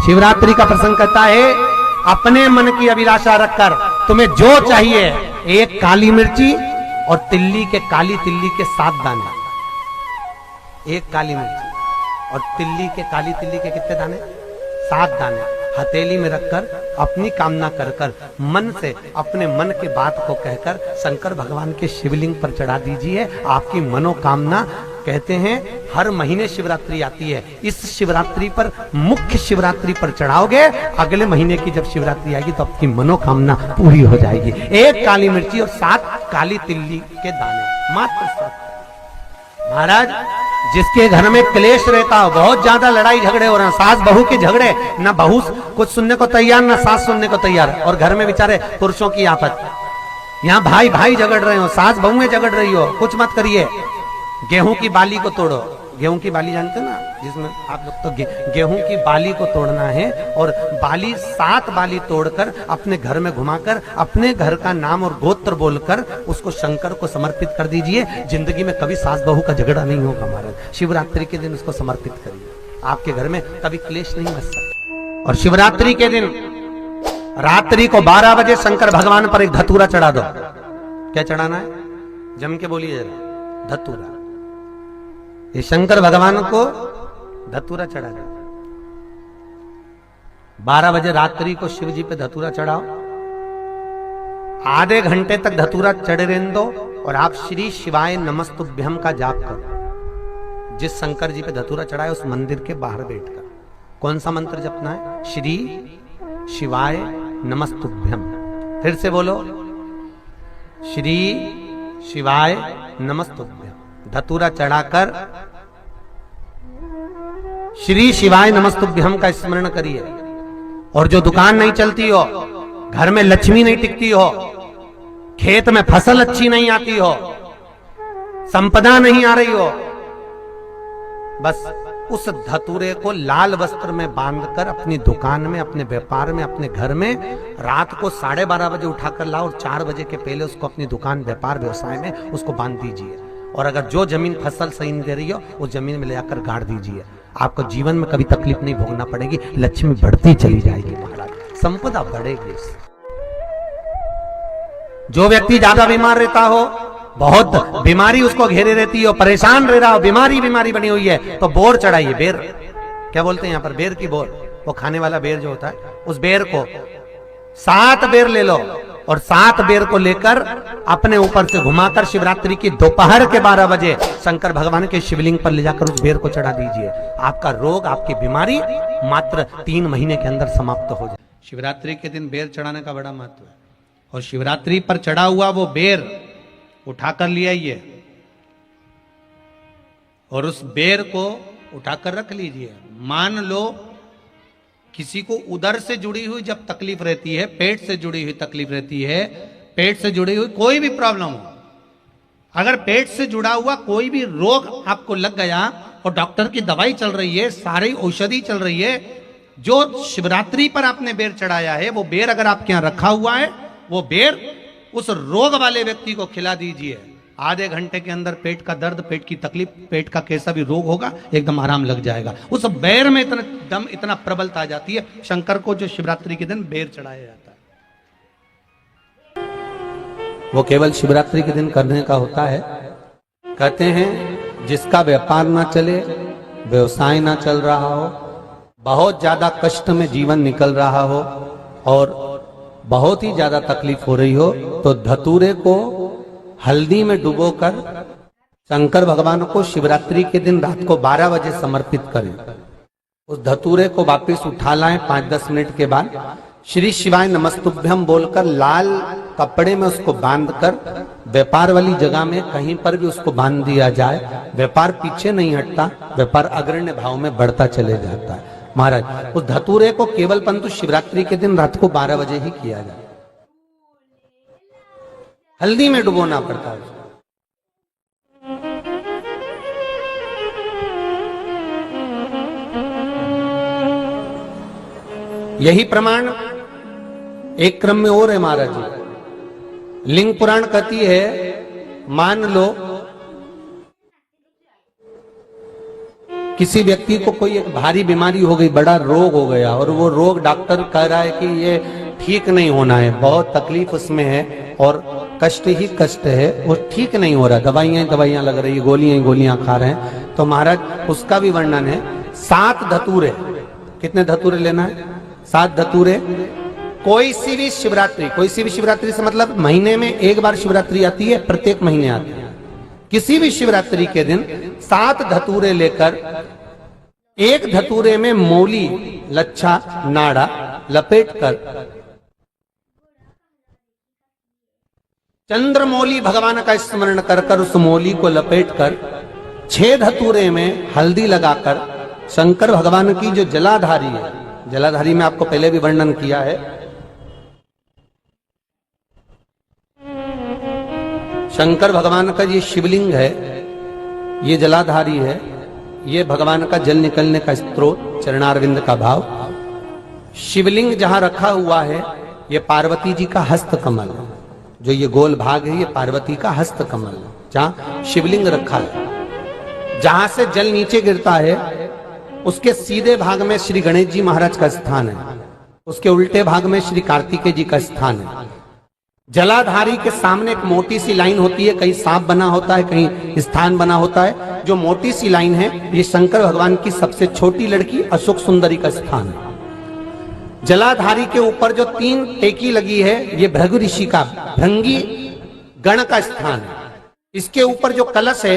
शिवरात्रि का प्रसंग कहता है, अपने मन की अभिलाषा रखकर तुम्हें जो चाहिए, एक काली मिर्ची और काली तिल्ली के 7 दाने। एक काली मिर्ची और काली तिल्ली के कितने दाने? 7 दाने हथेली में रखकर अपनी कामना कर कर मन से अपने मन की बात को कहकर शंकर भगवान के शिवलिंग पर चढ़ा दीजिए। आपकी मनोकामना, कहते हैं हर महीने शिवरात्रि आती है, इस शिवरात्रि पर, मुख्य शिवरात्रि पर चढ़ाओगे, अगले महीने की जब शिवरात्रि आएगी तो आपकी मनोकामना पूरी हो जाएगी। एक काली मिर्ची और 7 काली तिल्ली के दाने, मात्र 7। महाराज, जिसके घर में क्लेश रहता हो, बहुत ज्यादा लड़ाई झगड़े हो रहे हैं, सास बहू के झगड़े, ना बहू कुछ सुनने को तैयार ना सास सुनने को तैयार, और घर में बेचारे पुरुषों की आफत, यहाँ भाई भाई झगड़ रहे हो, सास बहुएं झगड़ रही हो, कुछ मत करिए। गेहूं की बाली को तोड़ो। गेहूं की बाली जानते हो ना, जिसमें आप लोग तो गेहूं की बाली को तोड़ना है, और बाली 7 बाली तोड़कर अपने घर में घुमाकर अपने घर का नाम और गोत्र बोलकर उसको शंकर को समर्पित कर दीजिए। जिंदगी में कभी सास बहू का झगड़ा नहीं होगा महाराज। शिवरात्रि के दिन उसको समर्पित करिए, आपके घर में कभी क्लेश नहीं मच सकता। और शिवरात्रि के दिन रात्रि को 12 बजे शंकर भगवान पर एक धतूरा चढ़ा दो। क्या चढ़ाना है? जम के बोलिए जरा। धतूरा। ये शंकर भगवान को धतूरा चढ़ा दो। 12 बजे रात्रि को शिव जी पे धतूरा चढ़ाओ। आधे घंटे तक धतूरा चढ़े रहने दो और आप श्री शिवाय नमस्तुभ्यम का जाप करो। जिस शंकर जी पे धतूरा चढ़ाए उस मंदिर के बाहर बैठकर कौन सा मंत्र जपना है? श्री शिवाय नमस्तुभ्यम। फिर से बोलो, श्री शिवाय नमस्तुभ्यम। धतूरा चढ़ाकर श्री शिवाय नमस्तुभ्यम का स्मरण करिए। और जो दुकान नहीं चलती हो, घर में लक्ष्मी नहीं टिकती हो, खेत में फसल अच्छी नहीं आती हो, संपदा नहीं आ रही हो, बस उस धतूरे को लाल वस्त्र में बांधकर अपनी दुकान में, अपने व्यापार में, अपने घर में रात को 12:30 बजे उठाकर लाओ और 4 बजे के पहले उसको अपनी दुकान, व्यापार, व्यवसाय में उसको बांध दीजिए। और अगर जो जमीन फसल सही नहीं दे रही हो, उस जमीन में ले जाकर गाड़ दीजिए। आपको जीवन में कभी तकलीफ नहीं भोगना पड़ेगी, लक्ष्मी बढ़ती चली जाएगी महाराज, संपदा बढ़ेगी। जो व्यक्ति ज्यादा बीमार रहता हो, बहुत बीमारी उसको घेरे रहती हो, परेशान रह रहा हो, बीमारी बनी हुई है, तो बोर चढ़ाइए। बेर, क्या बोलते हैं यहाँ पर? बेर की बोर, वो खाने वाला बेर जो होता है, उस बेर को 7 बेर ले लो और 7 बेर को लेकर अपने ऊपर से घुमाकर शिवरात्रि की दोपहर के 12 बजे शंकर भगवान के शिवलिंग पर ले जाकर उस बेर को चढ़ा दीजिए। आपका रोग, आपकी बीमारी मात्र 3 महीने के अंदर समाप्त हो जाए। शिवरात्रि के दिन बेर चढ़ाने का बड़ा महत्व है। और शिवरात्रि पर चढ़ा हुआ वो बेर उठाकर ले आइए और उस बेर को उठाकर रख लीजिए। मान लो किसी को उदर से जुड़ी हुई जब तकलीफ रहती है, पेट से जुड़ी हुई तकलीफ रहती है, पेट से जुड़ी हुई कोई भी प्रॉब्लम हो, अगर पेट से जुड़ा हुआ कोई भी रोग आपको लग गया और डॉक्टर की दवाई चल रही है, सारी औषधि चल रही है, जो शिवरात्रि पर आपने बेर चढ़ाया है, वो बेर अगर आपके यहां रखा हुआ है, वो बेर उस रोग वाले व्यक्ति को खिला दीजिए। आधे घंटे के अंदर पेट का दर्द, पेट की तकलीफ, पेट का कैसा भी रोग होगा, एकदम आराम लग जाएगा। उस बेर में इतना दम, इतना प्रबलता आ जाती है शंकर को, जो शिवरात्रि के दिन बेर चढ़ाया जाता है। वो केवल शिवरात्रि के दिन करने का होता है। कहते हैं जिसका व्यापार ना चले, व्यवसाय ना चल रहा हो, बहुत ज्यादा कष्ट में जीवन निकल रहा हो और बहुत ही ज्यादा तकलीफ हो रही हो, तो धतूरे को हल्दी में डुबोकर शंकर भगवान को शिवरात्रि के दिन रात को 12 बजे समर्पित करें। उस धतूरे को वापस उठा लाएं 5-10 मिनट के बाद, श्री शिवाय नमस्तुभ्यम बोलकर लाल कपड़े में उसको बांधकर व्यापार वाली जगह में कहीं पर भी उसको बांध दिया जाए। व्यापार पीछे नहीं हटता, व्यापार अग्रण्य भाव में बढ़ता चले जाता है। महाराज, उस धतूरे को केवल परंतु शिवरात्रि के दिन रात को 12 बजे ही किया जाए। हल्दी में डुबोना पड़ता है। यही प्रमाण एक क्रम में और है महाराज जी। लिंग पुराण कहती है, मान लो किसी व्यक्ति को कोई एक भारी बीमारी हो गई, बड़ा रोग हो गया, और वो रोग डॉक्टर कह रहा है कि ये ठीक नहीं होना है, बहुत तकलीफ उसमें है और कष्ट ही कष्ट है, वो ठीक नहीं हो रहा, दवाइयां लग रही, गोलियां खा रहे हैं, तो महाराज उसका भी वर्णन है। 7 धतूरे, कितने धतूरे लेना है? 7 धतूरे। कोई सी भी शिवरात्रि से मतलब महीने में एक बार शिवरात्रि आती है, प्रत्येक महीने आती है। किसी भी शिवरात्रि के दिन 7 धतूरे लेकर, एक धतूरे में मौली, लच्छा, नाड़ा लपेटकर, चंद्रमौली भगवान का स्मरण कर उस मौली को लपेटकर, 6 धतूरे में हल्दी लगाकर शंकर भगवान की जो जलाधारी है, जलाधारी में आपको पहले भी वर्णन किया है, शंकर भगवान का ये शिवलिंग है, ये जलाधारी है, ये भगवान का जल निकलने का स्रोत, चरणारविंद का भाव। शिवलिंग जहां रखा हुआ है, ये पार्वती जी का हस्त कमल है, जो ये गोल भाग है, ये पार्वती का हस्त कमल है, जहां शिवलिंग रखा है। जहां से जल नीचे गिरता है, उसके सीधे भाग में श्री गणेश जी महाराज का स्थान है, उसके उल्टे भाग में श्री कार्तिकेय जी का स्थान है। जलाधारी के सामने एक मोटी सी लाइन होती है, कहीं सांप बना होता है, कहीं स्थान बना होता है। जो मोटी सी लाइन है, ये शंकर भगवान की सबसे छोटी लड़की अशोक सुंदरी का स्थान है। जलाधारी के ऊपर जो 3 टेकी लगी है, ये भृगु ऋषि का, भृंगी गण का स्थान है। इसके ऊपर जो कलश है,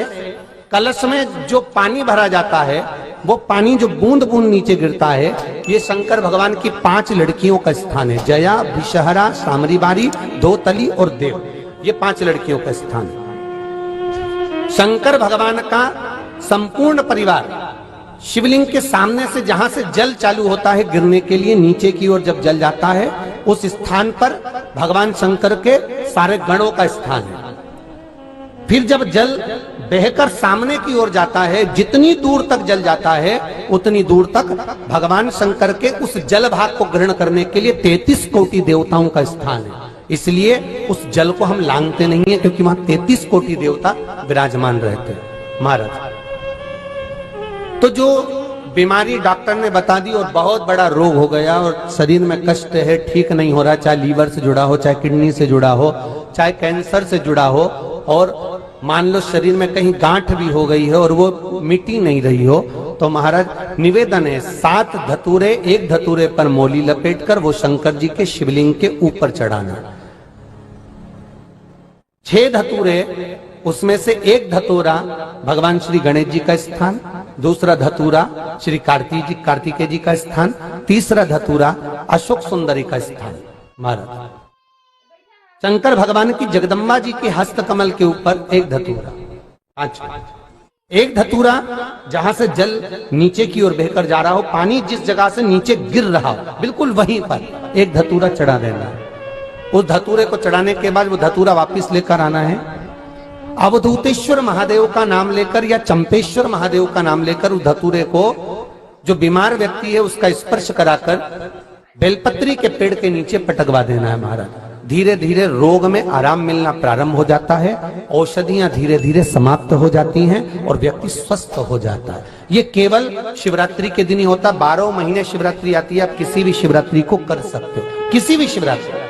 कलश में जो पानी भरा जाता है, वो पानी जो बूंद बूंद नीचे गिरता है, ये शंकर भगवान की 5 लड़कियों का स्थान है। जया, विषहरा, सामरीबारी, धोतली और देव, ये 5 लड़कियों का स्थान है। शंकर भगवान का संपूर्ण परिवार शिवलिंग के सामने से, जहां से जल चालू होता है गिरने के लिए नीचे की ओर जब जल जाता है, उस स्थान पर भगवान शंकर के सारे गणों का स्थान है। फिर जब जल बहकर सामने की ओर जाता है, जितनी दूर तक जल जाता है उतनी दूर तक भगवान शंकर के उस जल भाग को ग्रहण करने के लिए 33 कोटि देवताओं का स्थान है। इसलिए उस जल को हम लांघते नहीं है, क्योंकि वहां 33 कोटि देवता विराजमान रहते हैं महाराज। तो जो बीमारी डॉक्टर ने बता दी और बहुत बड़ा रोग हो गया और शरीर में कष्ट है, ठीक नहीं हो रहा, चाहे लीवर से जुड़ा हो, चाहे किडनी से जुड़ा हो, चाहे कैंसर से जुड़ा हो, और मान लो शरीर में कहीं गांठ भी हो गई है और वो मिटी नहीं रही हो, तो महाराज निवेदन है 7 धतूरे, एक धतूरे पर मौली लपेटकर वो शंकर जी के शिवलिंग के ऊपर चढ़ाना। 6 धतूरे, उसमें से एक धतूरा भगवान श्री गणेश जी का स्थान, दूसरा धतूरा श्री कार्तिकेय जी का स्थान, तीसरा धतूरा अशोक सुंदरी का स्थान। महाराज शंकर भगवान की जगदम्बा जी के हस्त कमल के ऊपर एक धतूरा, एक धतूरा जहां से जल नीचे की ओर बहकर जा रहा हो, पानी जिस जगह से नीचे गिर रहा हो, बिल्कुल वहीं पर एक धतूरा चढ़ा देना है। उस धतूरे को चढ़ाने के बाद वो धतूरा वापस लेकर आना है। अवधूतेश्वर महादेव का नाम लेकर या चंपेश्वर महादेव का नाम लेकर उस धतूरे को, जो बीमार व्यक्ति है उसका स्पर्श कराकर बेलपत्री के पेड़ के नीचे पटकवा देना है महाराज। धीरे धीरे रोग में आराम मिलना प्रारंभ हो जाता है, औषधियां धीरे धीरे समाप्त हो जाती हैं और व्यक्ति स्वस्थ हो जाता है। ये केवल शिवरात्रि के दिन ही होता, 12 महीने शिवरात्रि आती है, आप किसी भी शिवरात्रि को कर सकते हो, किसी भी शिवरात्रि।